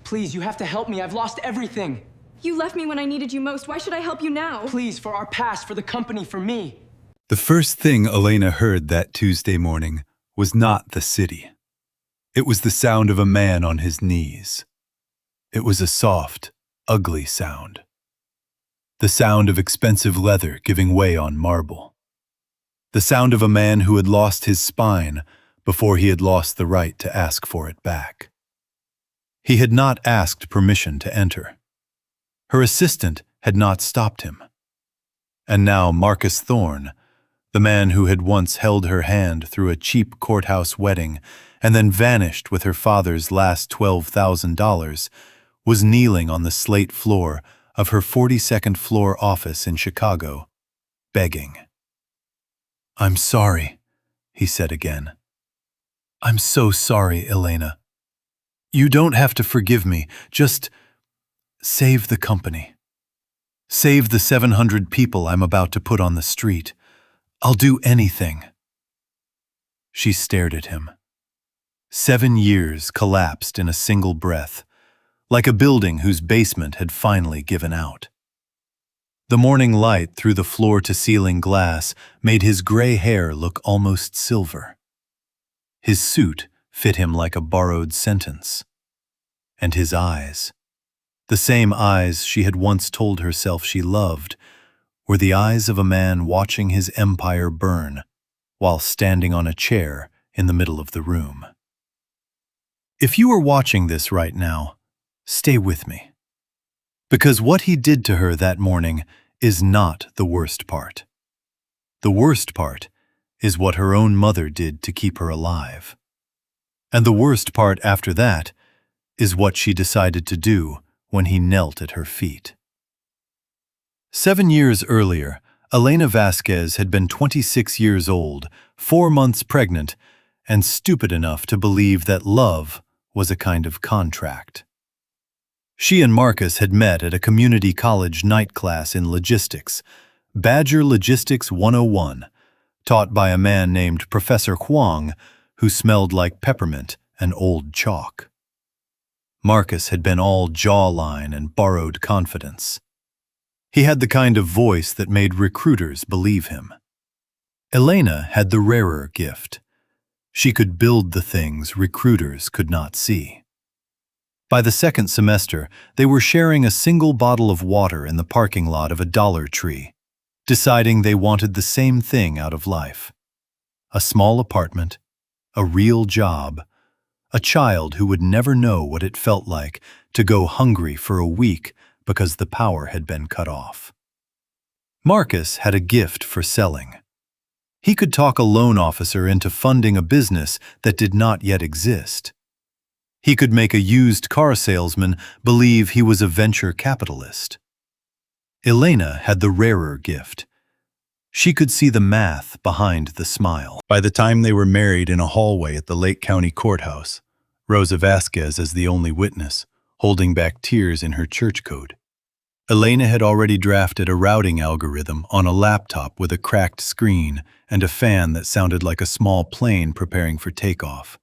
Please, you have to help me. I've lost everything. You left me when I needed you most. Why should I help you now? Please, for our past, for the company, for me. The first thing Elena heard that Tuesday morning was not the city. It was the sound of a man on his knees. It was a soft, ugly sound. The sound of expensive leather giving way on marble. The sound of a man who had lost his spine before he had lost the right to ask for it back. He had not asked permission to enter. Her assistant had not stopped him. And now Marcus Thorne, the man who had once held her hand through a cheap courthouse wedding and then vanished with her father's last $12,000, was kneeling on the slate floor of her 42nd floor office in Chicago, begging. "I'm sorry," he said again. "I'm so sorry, Elena. You don't have to forgive me, just save the company. Save the 700 people I'm about to put on the street. I'll do anything." She stared at him. 7 years collapsed in a single breath, like a building whose basement had finally given out. The morning light through the floor-to-ceiling glass made his gray hair look almost silver. His suit fit him like a borrowed sentence. And his eyes, the same eyes she had once told herself she loved, were the eyes of a man watching his empire burn while standing on a chair in the middle of the room. If you are watching this right now, stay with me. Because what he did to her that morning is not the worst part. The worst part is what her own mother did to keep her alive. And the worst part after that is what she decided to do when he knelt at her feet. 7 years earlier, Elena Vasquez had been 26 years old, 4 months pregnant, and stupid enough to believe that love was a kind of contract. She and Marcus had met at a community college night class in logistics, Badger Logistics 101, taught by a man named Professor Huang, who smelled like peppermint and old chalk. Marcus had been all jawline and borrowed confidence. He had the kind of voice that made recruiters believe him. Elena had the rarer gift. She could build the things recruiters could not see. By the second semester, they were sharing a single bottle of water in the parking lot of a Dollar Tree, deciding they wanted the same thing out of life: a small apartment, a real job, a child who would never know what it felt like to go hungry for a week because the power had been cut off. Marcus had a gift for selling. He could talk a loan officer into funding a business that did not yet exist. He could make a used car salesman believe he was a venture capitalist. Elena had the rarer gift. She could see the math behind the smile. By the time they were married in a hallway at the Lake County Courthouse, Rosa Vasquez as the only witness, holding back tears in her church coat, Elena had already drafted a routing algorithm on a laptop with a cracked screen and a fan that sounded like a small plane preparing for takeoff.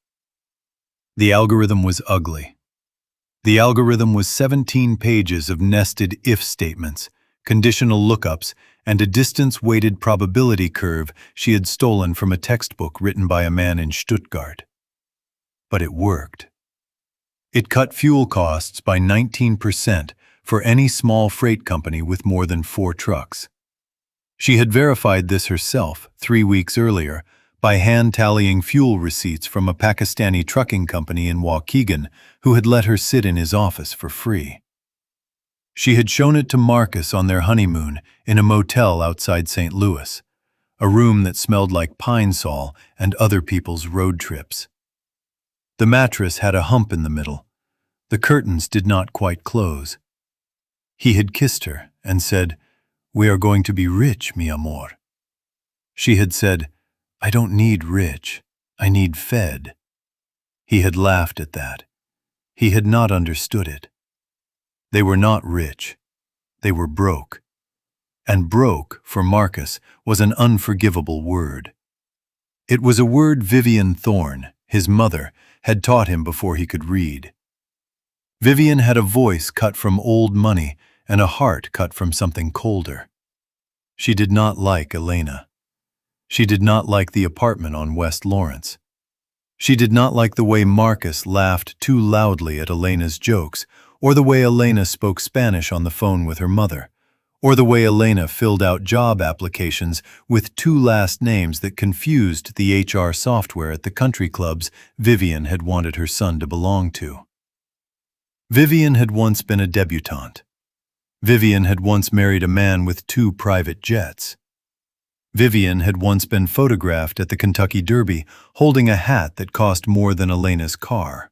The algorithm was ugly. The algorithm was 17 pages of nested if statements, conditional lookups, and a distance-weighted probability curve she had stolen from a textbook written by a man in Stuttgart. But it worked. It cut fuel costs by 19% for any small freight company with more than 4 trucks. She had verified this herself 3 weeks earlier by hand-tallying fuel receipts from a Pakistani trucking company in Waukegan who had let her sit in his office for free. She had shown it to Marcus on their honeymoon in a motel outside St. Louis, a room that smelled like pine sol and other people's road trips. The mattress had a hump in the middle. The curtains did not quite close. He had kissed her and said, "We are going to be rich, mi amor." She had said, "I don't need rich, I need fed." He had laughed at that. He had not understood it. They were not rich. They were broke. And broke, for Marcus, was an unforgivable word. It was a word Vivian Thorne, his mother, had taught him before he could read. Vivian had a voice cut from old money and a heart cut from something colder. She did not like Elena. She did not like the apartment on West Lawrence. She did not like the way Marcus laughed too loudly at Elena's jokes, or the way Elena spoke Spanish on the phone with her mother, or the way Elena filled out job applications with two last names that confused the HR software at the country clubs Vivian had wanted her son to belong to. Vivian had once been a debutante. Vivian had once married a man with 2 private jets. Vivian had once been photographed at the Kentucky Derby holding a hat that cost more than Elena's car.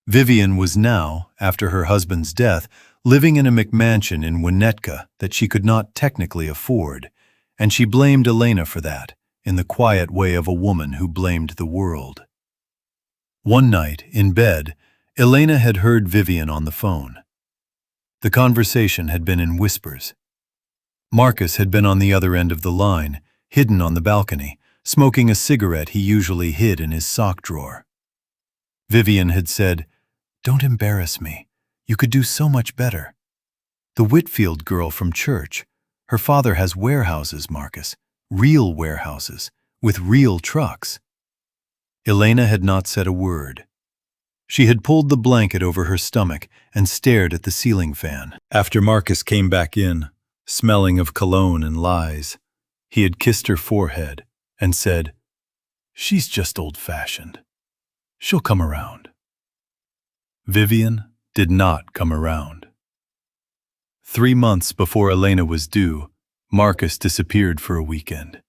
Vivian was now, after her husband's death, living in a McMansion in Winnetka that she could not technically afford, and she blamed Elena for that, in the quiet way of a woman who blamed the world. One night, in bed, Elena had heard Vivian on the phone. The conversation had been in whispers. Marcus had been on the other end of the line, hidden on the balcony, smoking a cigarette he usually hid in his sock drawer. Vivian had said, "Don't embarrass me. You could do so much better. The Whitfield girl from church, her father has warehouses, Marcus, real warehouses, with real trucks." Elena had not said a word. She had pulled the blanket over her stomach and stared at the ceiling fan. After Marcus came back in, smelling of cologne and lies, he had kissed her forehead and said, "She's just old-fashioned. She'll come around." Vivian did not come around. 3 months before Elena was due, Marcus disappeared for a weekend.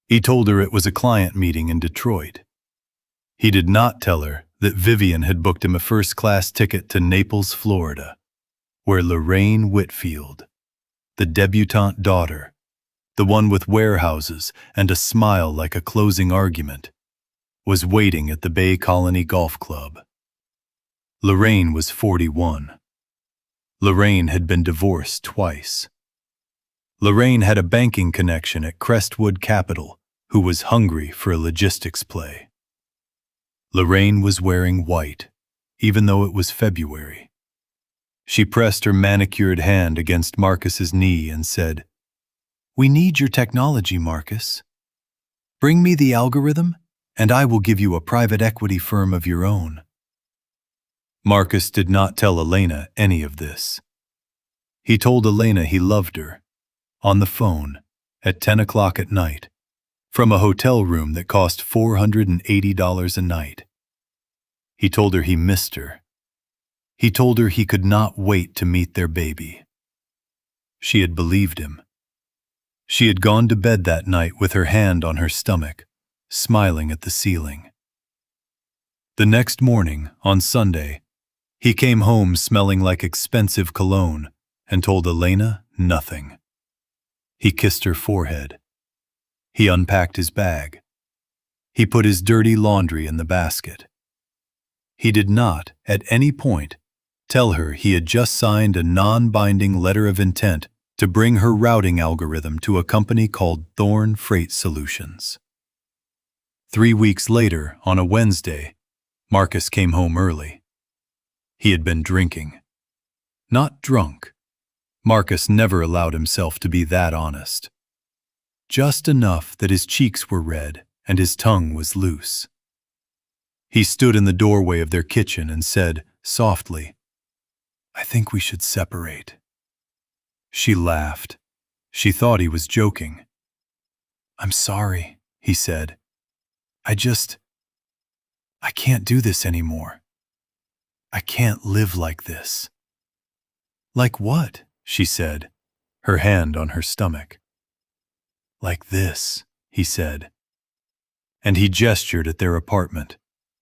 He told her it was a client meeting in Detroit. He did not tell her that Vivian had booked him a first-class ticket to Naples, Florida, where Lorraine Whitfield, the debutante daughter, the one with warehouses and a smile like a closing argument, was waiting at the Bay Colony Golf Club. Lorraine was 41. Lorraine had been divorced twice. Lorraine had a banking connection at Crestwood Capital who was hungry for a logistics play. Lorraine was wearing white, even though it was February. She pressed her manicured hand against Marcus's knee and said, "We need your technology, Marcus. Bring me the algorithm, and I will give you a private equity firm of your own." Marcus did not tell Elena any of this. He told Elena he loved her, on the phone, at 10 o'clock at night, from a hotel room that cost $480 a night. He told her he missed her. He told her he could not wait to meet their baby. She had believed him. She had gone to bed that night with her hand on her stomach, smiling at the ceiling. The next morning, on Sunday, he came home smelling like expensive cologne and told Elena nothing. He kissed her forehead. He unpacked his bag. He put his dirty laundry in the basket. He did not, at any point, tell her he had just signed a non-binding letter of intent to bring her routing algorithm to a company called Thorn Freight Solutions. 3 weeks later, on a Wednesday, Marcus came home early. He had been drinking. Not drunk. Marcus never allowed himself to be that honest. Just enough that his cheeks were red and his tongue was loose. He stood in the doorway of their kitchen and said, softly, "I think we should separate." She laughed. She thought he was joking. "I'm sorry," he said. I can't do this anymore. I can't live like this." "Like what?" she said, her hand on her stomach. "Like this," he said. And he gestured at their apartment,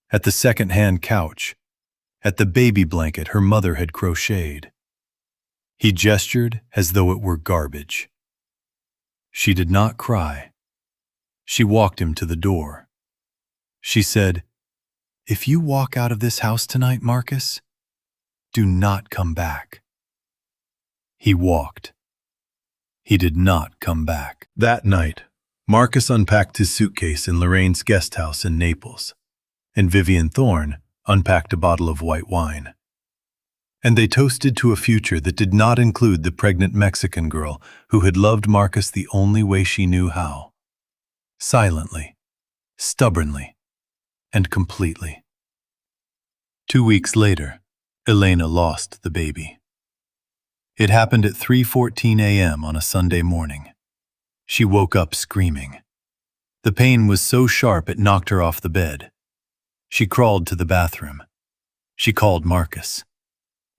at the second-hand couch, at the baby blanket her mother had crocheted. He gestured as though it were garbage. She did not cry. She walked him to the door. She said, "If you walk out of this house tonight, Marcus, do not come back." He walked. He did not come back. That night, Marcus unpacked his suitcase in Lorraine's guest house in Naples, and Vivian Thorne unpacked a bottle of white wine. and they toasted to a future that did not include the pregnant Mexican girl who had loved Marcus the only way she knew how. Silently, stubbornly, and completely. 2 weeks later, Elena lost the baby. It happened at 3:14 a.m. on a Sunday morning. She woke up screaming. The pain was so sharp it knocked her off the bed. She crawled to the bathroom. She called Marcus.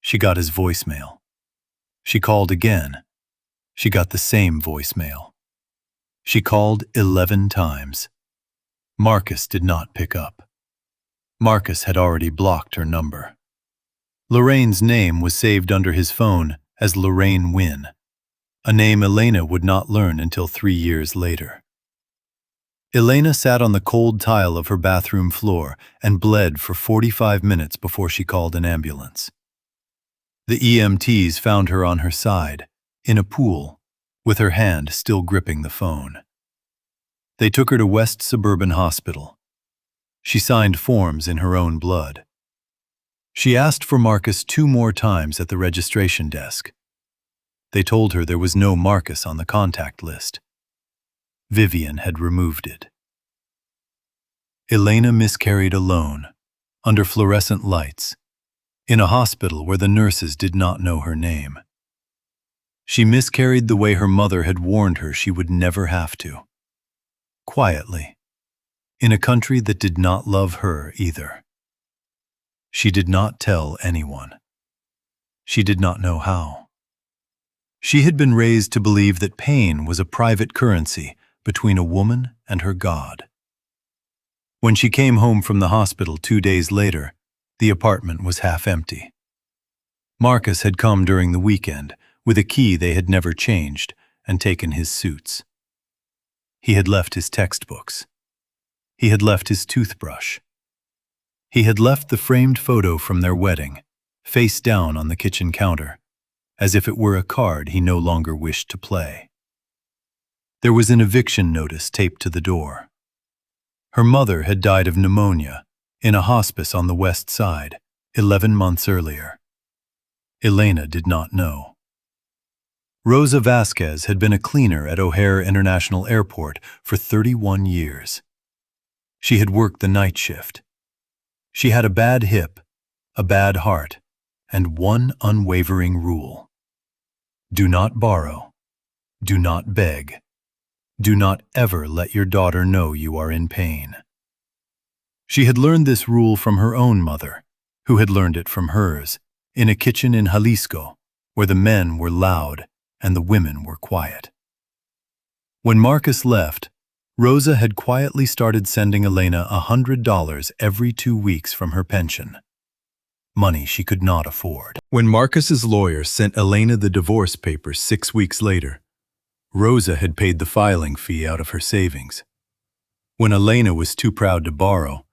She got his voicemail. She called again. She got the same voicemail. She called 11 times. Marcus did not pick up. Marcus had already blocked her number. Lorraine's name was saved under his phone as Lorraine Wynn, a name Elena would not learn until 3 years later. Elena sat on the cold tile of her bathroom floor and bled for 45 minutes before she called an ambulance. The EMTs found her on her side, in a pool, with her hand still gripping the phone. They took her to West Suburban Hospital. She signed forms in her own blood. She asked for Marcus 2 more times at the registration desk. They told her there was no Marcus on the contact list. Vivian had removed it. Elena miscarried alone, under fluorescent lights, in a hospital where the nurses did not know her name. She miscarried the way her mother had warned her she would never have to. Quietly, in a country that did not love her either. She did not tell anyone. She did not know how. She had been raised to believe that pain was a private currency between a woman and her God. When she came home from the hospital 2 days later, the apartment was half empty. Marcus had come during the weekend with a key they had never changed and taken his suits. He had left his textbooks. He had left his toothbrush. He had left the framed photo from their wedding, face down on the kitchen counter, as if it were a card he no longer wished to play. There was an eviction notice taped to the door. Her mother had died of pneumonia in a hospice on the West Side 11 months earlier. Elena did not know. Rosa Vasquez had been a cleaner at O'Hare International Airport for 31 years. She had worked the night shift. She had a bad hip, a bad heart, and one unwavering rule. Do not borrow. Do not beg. Do not ever let your daughter know you are in pain. She had learned this rule from her own mother, who had learned it from hers, in a kitchen in Jalisco, where the men were loud and the women were quiet. When Marcus left, Rosa had quietly started sending Elena $100 every 2 weeks from her pension. Money she could not afford. When Marcus's lawyer sent Elena the divorce papers 6 weeks later, Rosa had paid the filing fee out of her savings. When Elena was too proud to borrow,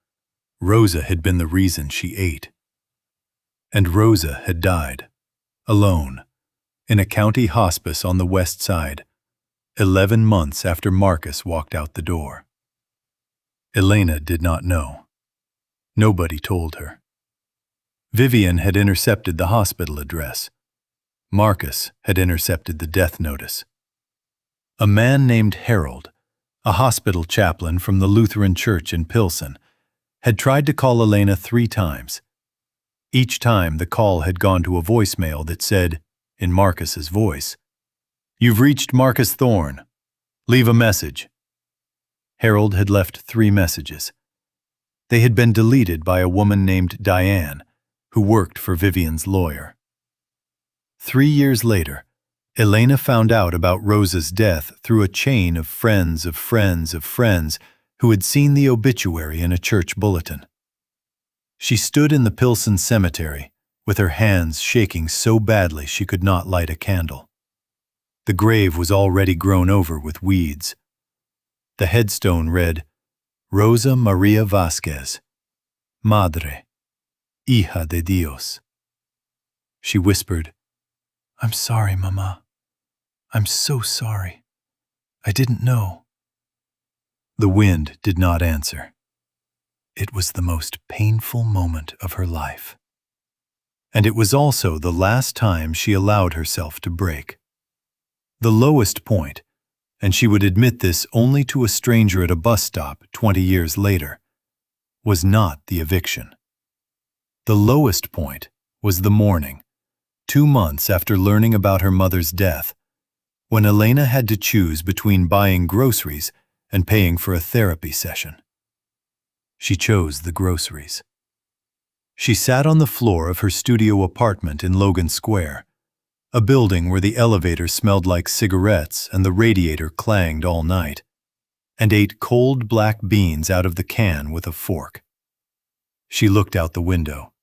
Rosa had been the reason she ate. And Rosa had died, alone, in a county hospice on the West Side, 11 months after Marcus walked out the door. Elena did not know. Nobody told her. Vivian had intercepted the hospital address. Marcus had intercepted the death notice. A man named Harold, a hospital chaplain from the Lutheran Church in Pilsen, had tried to call Elena 3 times. Each time the call had gone to a voicemail that said, in Marcus's voice, "You've reached Marcus Thorne. Leave a message." Harold had left 3 messages. They had been deleted by a woman named Diane, who worked for Vivian's lawyer. 3 years later, Elena found out about Rosa's death through a chain of friends of friends of friends who had seen the obituary in a church bulletin. She stood in the Pilsen cemetery, with her hands shaking so badly she could not light a candle. The grave was already grown over with weeds. The headstone read, Rosa Maria Vasquez, Madre, Hija de Dios. She whispered, "I'm sorry, Mama. I'm so sorry. I didn't know." The wind did not answer. It was the most painful moment of her life. and it was also the last time she allowed herself to break. The lowest point, and she would admit this only to a stranger at a bus stop 20 years later, was not the eviction. The lowest point was the morning, 2 months after learning about her mother's death, when Elena had to choose between buying groceries and paying for a therapy session. She chose the groceries. She sat on the floor of her studio apartment in Logan Square, a building where the elevator smelled like cigarettes and the radiator clanged all night, and ate cold black beans out of the can with a fork. She looked out the window.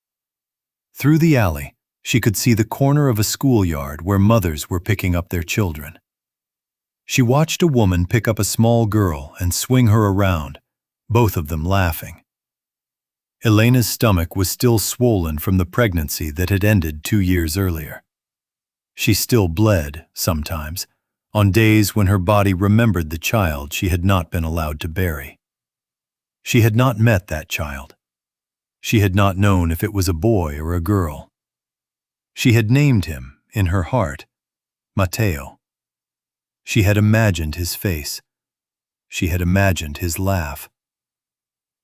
Through the alley, she could see the corner of a schoolyard where mothers were picking up their children. She watched a woman pick up a small girl and swing her around, both of them laughing. Elena's stomach was still swollen from the pregnancy that had ended 2 years earlier. She still bled, sometimes, on days when her body remembered the child she had not been allowed to bury. She had not met that child. She had not known if it was a boy or a girl. She had named him, in her heart, Matteo. She had imagined his face. She had imagined his laugh.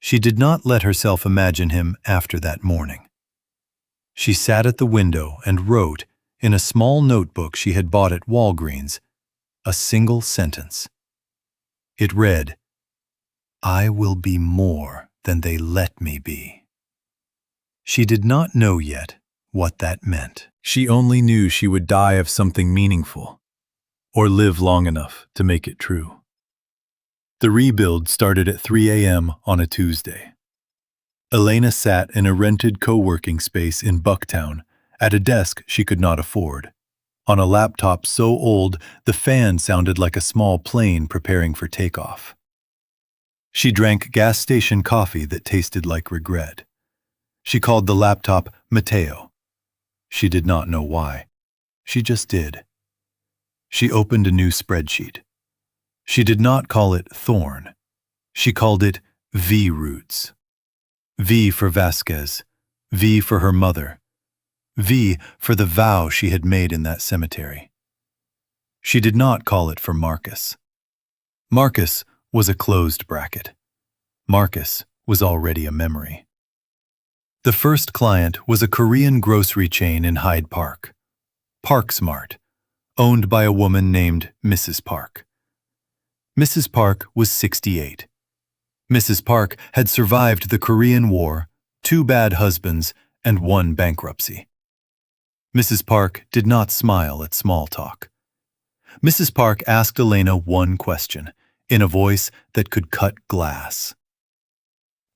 She did not let herself imagine him after that morning. She sat at the window and wrote, in a small notebook she had bought at Walgreens, a single sentence. It read, "I will be more than they let me be." She did not know yet what that meant. She only knew she would die of something meaningful, or live long enough to make it true. The rebuild started at 3 a.m. on a Tuesday. Elena sat in a rented co-working space in Bucktown at a desk she could not afford, on a laptop so old the fan sounded like a small plane preparing for takeoff. She drank gas station coffee that tasted like regret. She called the laptop Matteo. She did not know why. She just did. She opened a new spreadsheet. She did not call it Thorn. She called it V-Roots. V for Vasquez, V for her mother, V for the vow she had made in that cemetery. She did not call it for Marcus. Marcus was a closed bracket. Marcus was already a memory. The first client was a Korean grocery chain in Hyde Park, ParkSmart, owned by a woman named Mrs. Park. Mrs. Park was 68. Mrs. Park had survived the Korean War, 2 bad husbands, and 1 bankruptcy. Mrs. Park did not smile at small talk. Mrs. Park asked Elena one question, in a voice that could cut glass.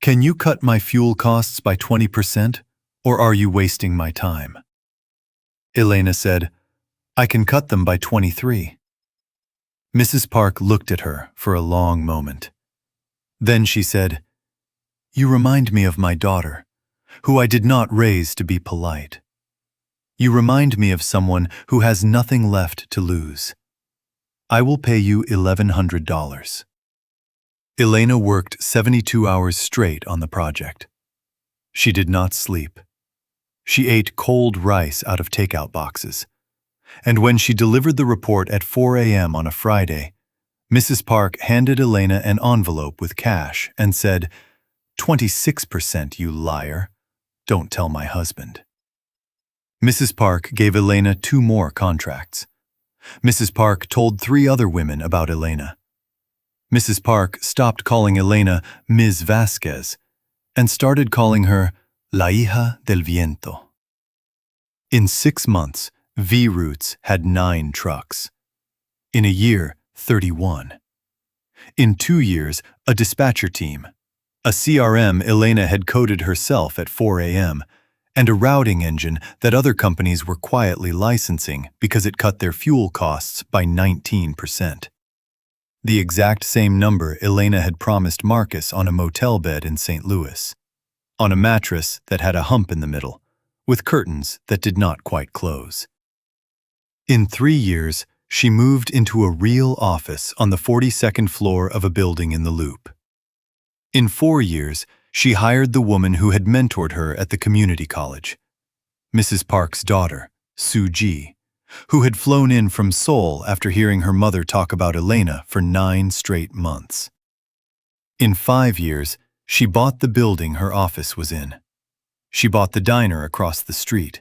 "Can you cut my fuel costs by 20%, or are you wasting my time?" Elena said, "I can cut them by 23." Mrs. Park looked at her for a long moment. Then she said, "You remind me of my daughter, who I did not raise to be polite. You remind me of someone who has nothing left to lose. I will pay you $1,100. Elena worked 72 hours straight on the project. She did not sleep. She ate cold rice out of takeout boxes. And when she delivered the report at 4 a.m. on a Friday, Mrs. Park handed Elena an envelope with cash and said, 26%, you liar. Don't tell my husband." Mrs. Park gave Elena 2 more contracts. Mrs. Park told 3 other women about Elena. Mrs. Park stopped calling Elena Ms. Vasquez and started calling her La hija del viento. In 6 months, V-Roots had 9 trucks. In a year, 31. In 2 years, a dispatcher team, a CRM Elena had coded herself at 4 a.m., and a routing engine that other companies were quietly licensing because it cut their fuel costs by 19%. The exact same number Elena had promised Marcus on a motel bed in St. Louis, on a mattress that had a hump in the middle, with curtains that did not quite close. In 3 years, she moved into a real office on the 42nd floor of a building in the Loop. In 4 years, she hired the woman who had mentored her at the community college. Mrs. Park's daughter, Soo Ji, who had flown in from Seoul after hearing her mother talk about Elena for 9 straight months. In 5 years, she bought the building her office was in. She bought the diner across the street.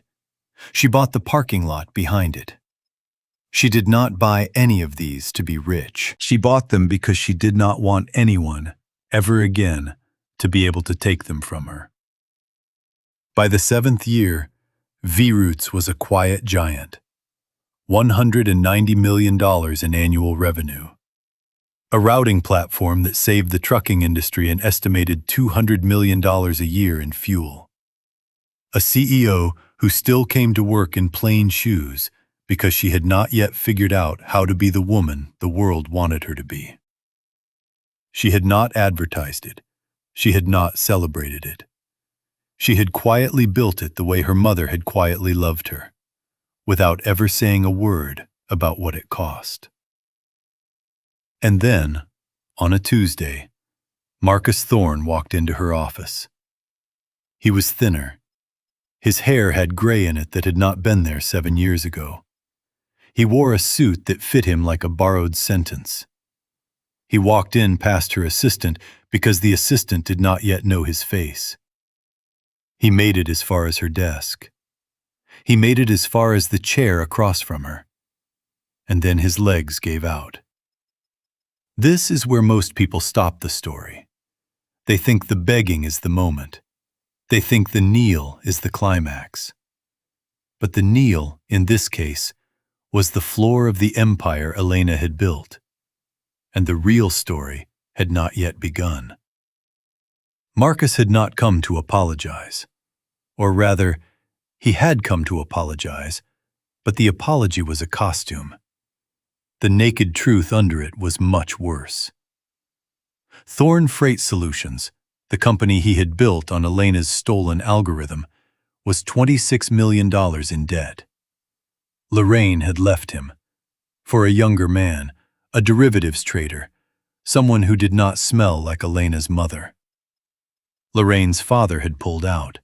She bought the parking lot behind it. She did not buy any of these to be rich. She bought them because she did not want anyone, ever again, to be able to take them from her. By the 7th year, V-Roots was a quiet giant. $190 million in annual revenue. A routing platform that saved the trucking industry an estimated $200 million a year in fuel. A CEO who still came to work in plain shoes because she had not yet figured out how to be the woman the world wanted her to be. She had not advertised it. She had not celebrated it. She had quietly built it the way her mother had quietly loved her, without ever saying a word about what it cost. And then, on a Tuesday, Marcus Thorne walked into her office. He was thinner. His hair had gray in it that had not been there 7 years ago. He wore a suit that fit him like a borrowed sentence. He walked in past her assistant because the assistant did not yet know his face. He made it as far as her desk. He made it as far as the chair across from her. And then his legs gave out. This is where most people stop the story. They think the begging is the moment. They think the kneel is the climax. But the kneel, in this case, was the floor of the empire Elena had built. And the real story had not yet begun. Marcus had not come to apologize. Or rather, he had come to apologize, but the apology was a costume. The naked truth under it was much worse. Thorne Freight Solutions, the company he had built on Elena's stolen algorithm, was $26 million in debt. Lorraine had left him. For a younger man, a derivatives trader, someone who did not smell like Elena's mother. Lorraine's father had pulled out.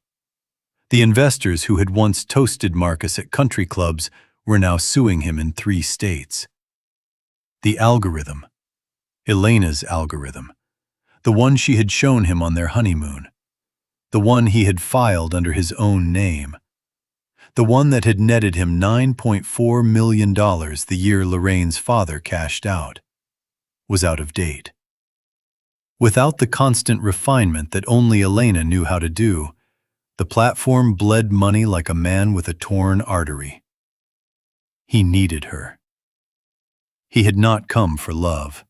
The investors who had once toasted Marcus at country clubs were now suing him in 3 states. The algorithm, Elena's algorithm, the one she had shown him on their honeymoon, the one he had filed under his own name, the one that had netted him $9.4 million the year Lorraine's father cashed out, was out of date. Without the constant refinement that only Elena knew how to do, the platform bled money like a man with a torn artery. He needed her. He had not come for love.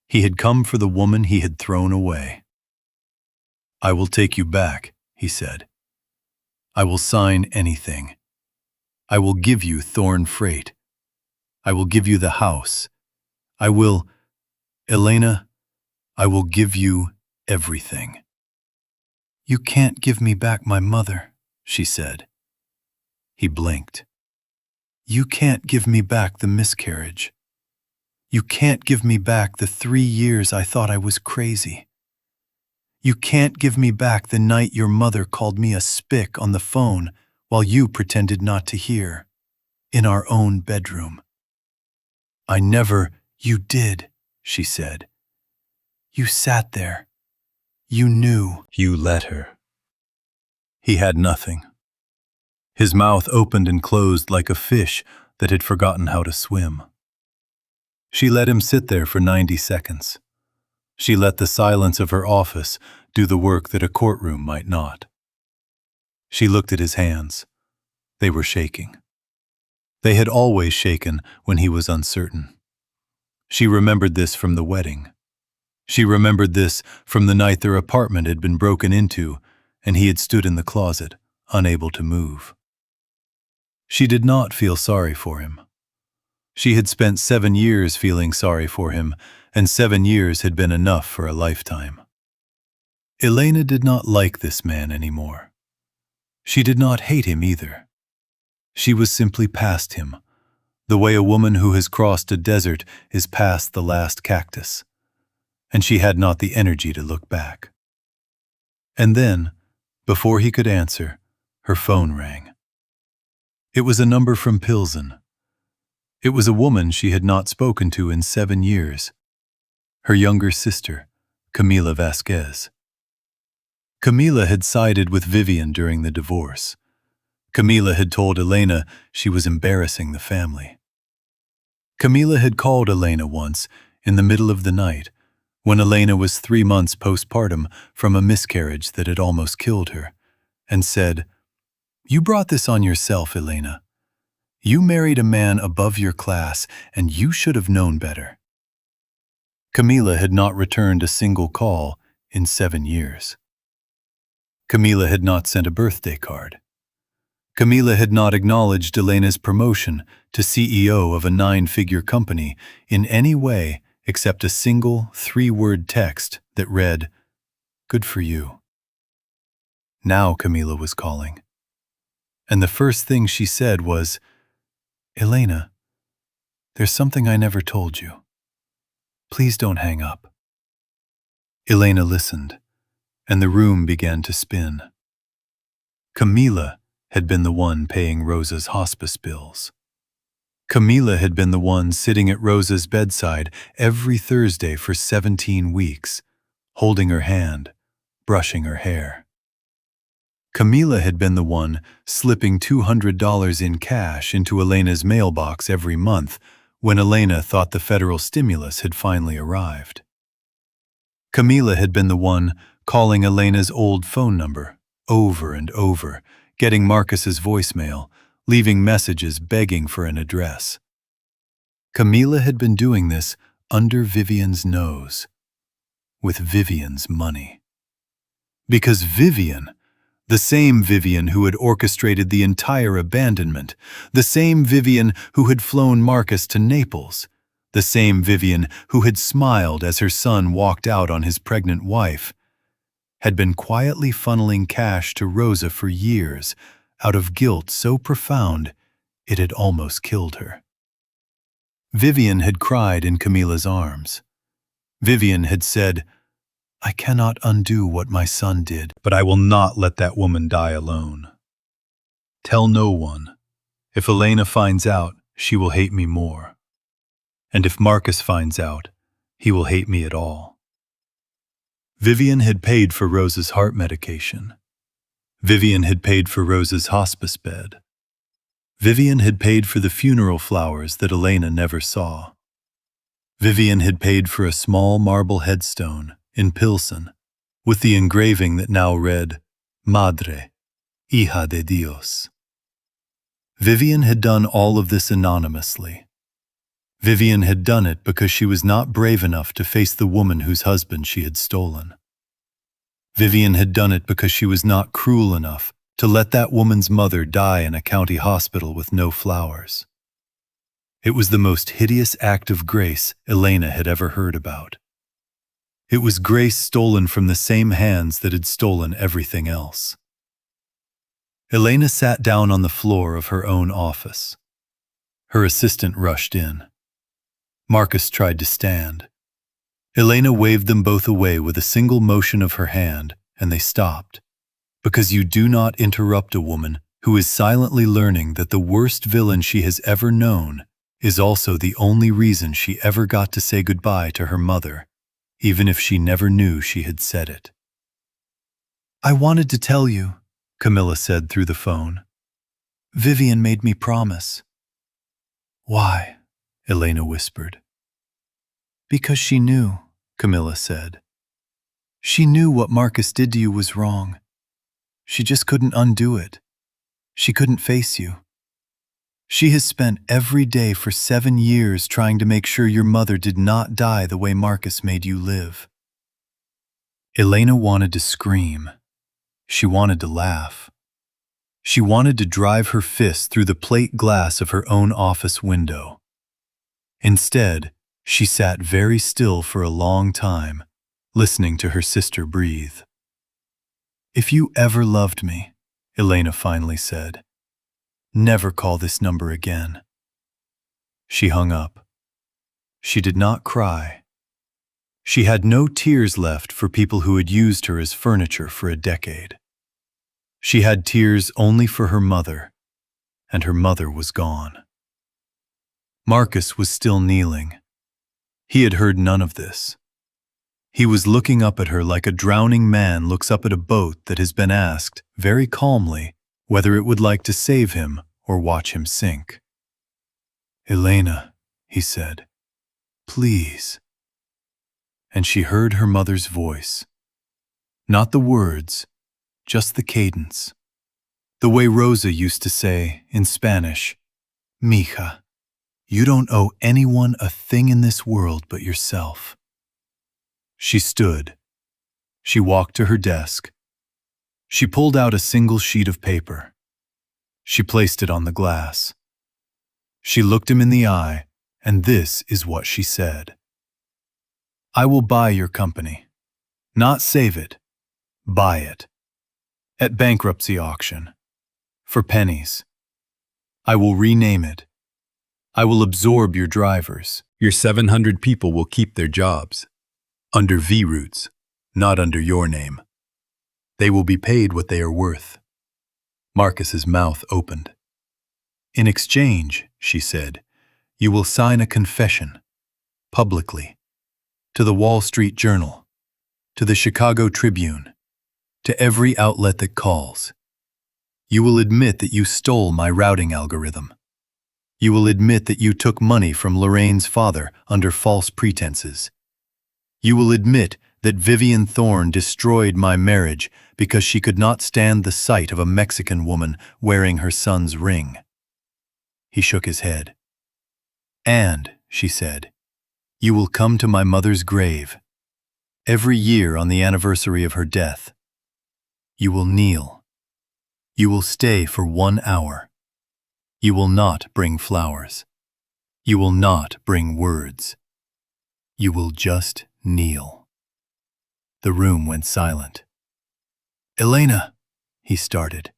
He had come for the woman he had thrown away. "I will take you back," he said. "I will sign anything. I will give you Thorne Freight. I will give you the house. I will, Elena, I will give you everything." "You can't give me back my mother," she said. He blinked. "You can't give me back the miscarriage. You can't give me back the 3 years I thought I was crazy. You can't give me back the night your mother called me a spick on the phone while you pretended not to hear, in our own bedroom." "I never—" "You did," she said. "You sat there. You knew." "You let her." He had nothing. His mouth opened and closed like a fish that had forgotten how to swim. She let him sit there for 90 seconds. She let the silence of her office do the work that a courtroom might not. She looked at his hands. They were shaking. They had always shaken when he was uncertain. She remembered this from the wedding. She remembered this from the night their apartment had been broken into and he had stood in the closet, unable to move. She did not feel sorry for him. She had spent 7 years feeling sorry for him, and 7 years had been enough for a lifetime. Elena did not like this man anymore. She did not hate him either. She was simply past him, the way a woman who has crossed a desert is past the last cactus. And she had not the energy to look back. And then, before he could answer, her phone rang. It was a number from Pilsen. It was a woman she had not spoken to in 7 years. Her younger sister, Camila Vasquez. Camila had sided with Vivian during the divorce. Camila had told Elena she was embarrassing the family. Camila had called Elena once in the middle of the night when Elena was 3 months postpartum from a miscarriage that had almost killed her, and said, "You brought this on yourself, Elena. You married a man above your class, and you should have known better." Camila had not returned a single call in 7 years. Camila had not sent a birthday card. Camila had not acknowledged Elena's promotion to CEO of a 9-figure company in any way except a single 3-word text that read, "Good for you." Now Camila was calling. And the first thing she said was, "Elena, there's something I never told you. Please don't hang up." Elena listened, and the room began to spin. Camila had been the one paying Rosa's hospice bills. Camila had been the one sitting at Rosa's bedside every Thursday for 17 weeks, holding her hand, brushing her hair. Camila had been the one slipping $200 in cash into Elena's mailbox every month when Elena thought the federal stimulus had finally arrived. Camila had been the one calling Elena's old phone number over and over, getting Marcus's voicemail, leaving messages begging for an address. Camila had been doing this under Vivian's nose, with Vivian's money. Because Vivian, the same Vivian who had orchestrated the entire abandonment, the same Vivian who had flown Marcus to Naples, the same Vivian who had smiled as her son walked out on his pregnant wife, had been quietly funneling cash to Rosa for years out of guilt so profound it had almost killed her. Vivian had cried in Camila's arms. Vivian had said, "I cannot undo what my son did, but I will not let that woman die alone. Tell no one. If Elena finds out, she will hate me more. And if Marcus finds out, he will hate me at all." Vivian had paid for Rosa's heart medication. Vivian had paid for Rosa's hospice bed. Vivian had paid for the funeral flowers that Elena never saw. Vivian had paid for a small marble headstone in Pilsen with the engraving that now read, "Madre, hija de Dios." Vivian had done all of this anonymously. Vivian had done it because she was not brave enough to face the woman whose husband she had stolen. Vivian had done it because she was not cruel enough to let that woman's mother die in a county hospital with no flowers. It was the most hideous act of grace Elena had ever heard about. It was grace stolen from the same hands that had stolen everything else. Elena sat down on the floor of her own office. Her assistant rushed in. Marcus tried to stand. Elena waved them both away with a single motion of her hand, and they stopped. Because you do not interrupt a woman who is silently learning that the worst villain she has ever known is also the only reason she ever got to say goodbye to her mother, even if she never knew she had said it. "I wanted to tell you," Camila said through the phone. "Vivian made me promise." "Why?" Elena whispered. "Because she knew," Camila said. "She knew what Marcus did to you was wrong. She just couldn't undo it. She couldn't face you. She has spent every day for 7 years trying to make sure your mother did not die the way Marcus made you live." Elena wanted to scream. She wanted to laugh. She wanted to drive her fist through the plate glass of her own office window. Instead, she sat very still for a long time, listening to her sister breathe. "If you ever loved me," Elena finally said, "never call this number again." She hung up. She did not cry. She had no tears left for people who had used her as furniture for a decade. She had tears only for her mother, and her mother was gone. Marcus was still kneeling. He had heard none of this. He was looking up at her like a drowning man looks up at a boat that has been asked, very calmly, whether it would like to save him or watch him sink. "Elena," he said, "please." And she heard her mother's voice. Not the words, just the cadence. The way Rosa used to say, in Spanish, "Mija, you don't owe anyone a thing in this world but yourself." She stood. She walked to her desk. She pulled out a single sheet of paper. She placed it on the glass. She looked him in the eye, and this is what she said. "I will buy your company. Not save it. Buy it. At bankruptcy auction. For pennies. I will rename it. I will absorb your drivers. Your 700 people will keep their jobs. Under V-Roots, not under your name. They will be paid what they are worth." Marcus's mouth opened. "In exchange," she said, "you will sign a confession, publicly, to the Wall Street Journal, to the Chicago Tribune, to every outlet that calls. You will admit that you stole my routing algorithm. You will admit that you took money from Lorraine's father under false pretenses. You will admit that Vivian Thorne destroyed my marriage because she could not stand the sight of a Mexican woman wearing her son's ring." He shook his head. "And," she said, "you will come to my mother's grave, every year on the anniversary of her death. You will kneel. You will stay for 1 hour. You will not bring flowers. You will not bring words. You will just kneel." The room went silent. "Elena," he started.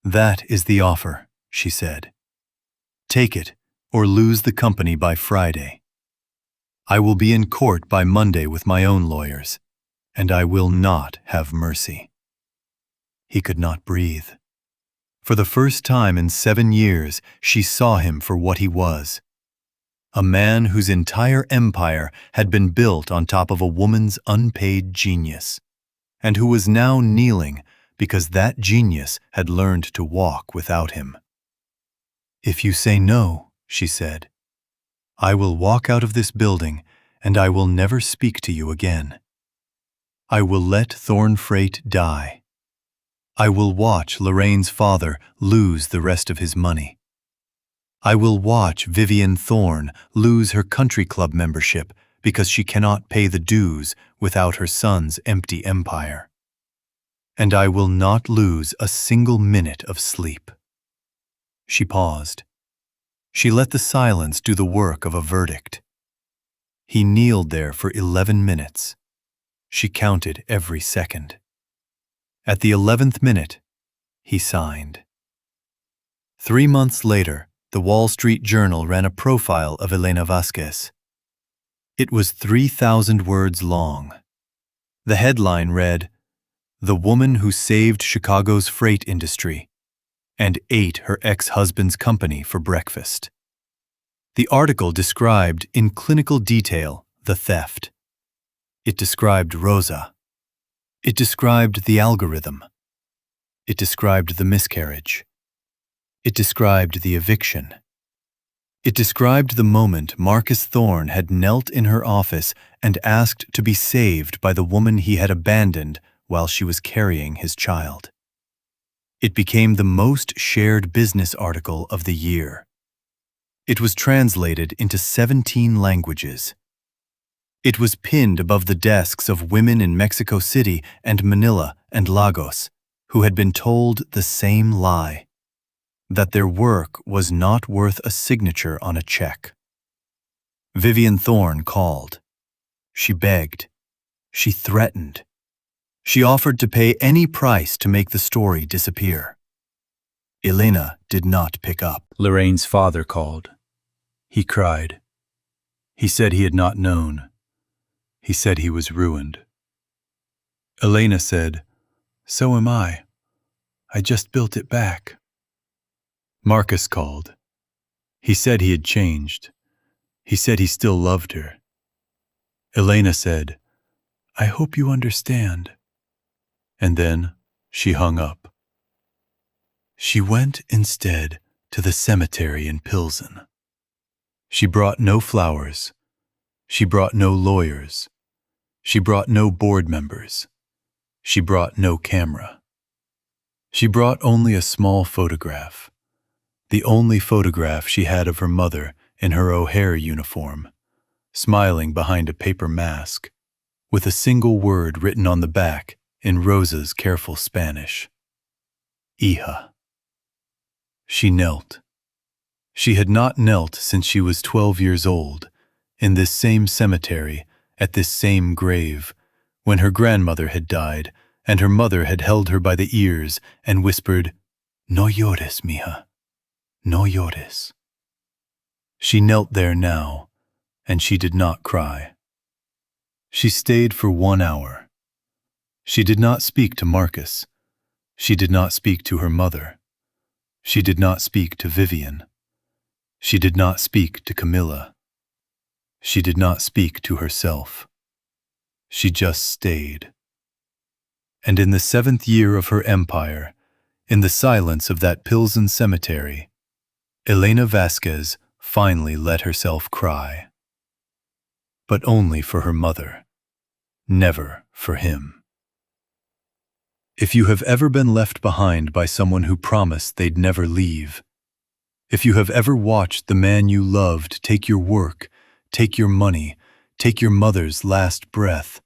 "That is the offer," she said. "Take it or lose the company by Friday. I will be in court by Monday with my own lawyers, and I will not have mercy." He could not breathe. For the first time in 7 years, she saw him for what he was. A man whose entire empire had been built on top of a woman's unpaid genius, and who was now kneeling because that genius had learned to walk without him. "If you say no," she said, "I will walk out of this building and I will never speak to you again. I will let Thorne Freight die. I will watch Lorraine's father lose the rest of his money. I will watch Vivian Thorne lose her country club membership because she cannot pay the dues without her son's empty empire. And I will not lose a single minute of sleep." She paused. She let the silence do the work of a verdict. He kneeled there for 11 minutes. She counted every second. At the 11th minute, he signed. 3 months later, the Wall Street Journal ran a profile of Elena Vasquez. It was 3,000 words long. The headline read, "The woman who saved Chicago's freight industry and ate her ex-husband's company for breakfast." The article described in clinical detail the theft. It described Rosa. It described the algorithm. It described the miscarriage. It described the eviction. It described the moment Marcus Thorne had knelt in her office and asked to be saved by the woman he had abandoned while she was carrying his child. It became the most shared business article of the year. It was translated into 17 languages. It was pinned above the desks of women in Mexico City and Manila and Lagos who had been told the same lie, that their work was not worth a signature on a check. Vivian Thorne called. She begged. She threatened. She offered to pay any price to make the story disappear. Elena did not pick up. Lorraine's father called. He cried. He said he had not known. He said he was ruined. Elena said, "So am I. I just built it back." Marcus called. He said he had changed. He said he still loved her. Elena said, "I hope you understand." And then she hung up. She went instead to the cemetery in Pilsen. She brought no flowers. She brought no lawyers. She brought no board members. She brought no camera. She brought only a small photograph, the only photograph she had of her mother in her O'Hare uniform, smiling behind a paper mask, with a single word written on the back in Rosa's careful Spanish. Hija. She knelt. She had not knelt since she was 12 years old, in this same cemetery, at this same grave, when her grandmother had died, and her mother had held her by the ears and whispered, "No llores, mija, no llores." She knelt there now, and she did not cry. She stayed for 1 hour. She did not speak to Marcus. She did not speak to her mother. She did not speak to Vivian. She did not speak to Camilla. She did not speak to herself. She just stayed. And in the 7th year of her empire, in the silence of that Pilsen cemetery, Elena Vasquez finally let herself cry. But only for her mother, never for him. If you have ever been left behind by someone who promised they'd never leave, if you have ever watched the man you loved take your work, take your money, take your mother's last breath,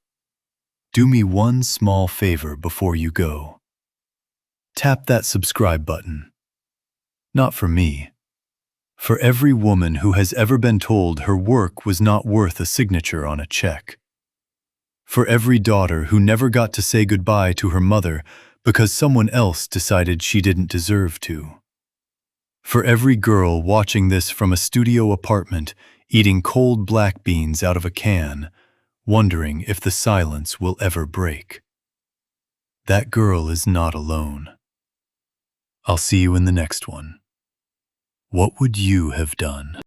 do me one small favor before you go. Tap that subscribe button. Not for me. For every woman who has ever been told her work was not worth a signature on a check. For every daughter who never got to say goodbye to her mother because someone else decided she didn't deserve to. For every girl watching this from a studio apartment, eating cold black beans out of a can, wondering if the silence will ever break. That girl is not alone. I'll see you in the next one. What would you have done?